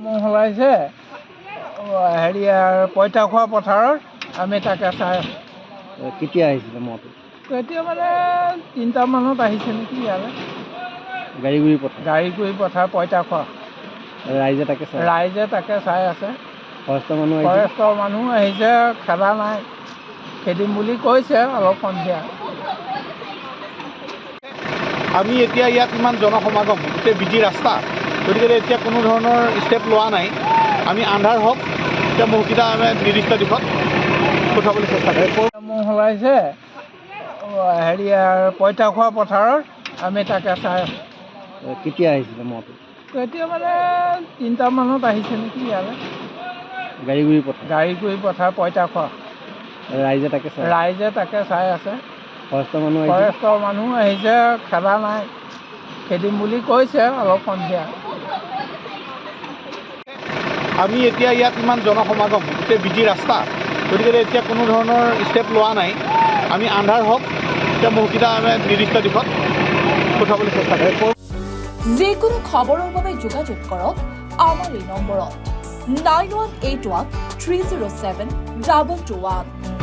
মহলাইছে হেৰিয়াৰ পঁইতাখোৱা পথাৰত আমি তাকে চাই আছোঁ। কেতিয়া আহিছিলে মহটো? এতিয়া মানে 3টামানত আহিছে নেকি ইয়ালৈ। গাড়ীগুৰি পথাৰ পঁইতাখোৱা। ৰাইজে তাকে চাই আছে। ফৰেষ্টৰ মানুহ আহিছে, খেদা নাই, খেদিম বুলি কৈছে অলপ সন্ধিয়া। আমি এতিয়া ইয়াত ইমান জনসমাগম, গোটেই বিজি ৰাস্তা, গতিকে এতিয়া কোনো ধৰণৰ ষ্টেপ লোৱা নাই। আমি আন্ধাৰ হওক এতিয়া মহকেইটা আমি নিৰ্দিষ্ট দিশত পঠাবলৈ চেষ্টা কৰিম। মহলাইছে হেৰিয়াৰ পঁইতাখোৱা পথাৰত আমি তাকে চাই আছোঁ। কেতিয়া আহিছিলে মহটো? এতিয়া মানে 3টামানত আহিছে নেকি ইয়ালৈ। গাড়ীগুৰি পথাৰ পঁইতাখোৱা। ৰাইজে তাকে চাই আছে। ফৰেষ্টৰ মানুহ আহিছে, খেদা নাই, খেদিম বুলি কৈছে অলপ সন্ধিয়া। আমি এতিয়া ইয়াত ইমান জনসমাগম, গোটেই বিজি ৰাস্তা, গতিকে এতিয়া কোনো ধৰণৰ ষ্টেপ লোৱা নাই। আমি আন্ধাৰ হওক এতিয়া মহকেইটা আমি নিৰ্দিষ্ট দিশত পঠাবলৈ চেষ্টা কৰিম। যিকোনো খবৰৰ বাবে যোগাযোগ কৰক আমাৰ এই নম্বৰত 9181 307 2221।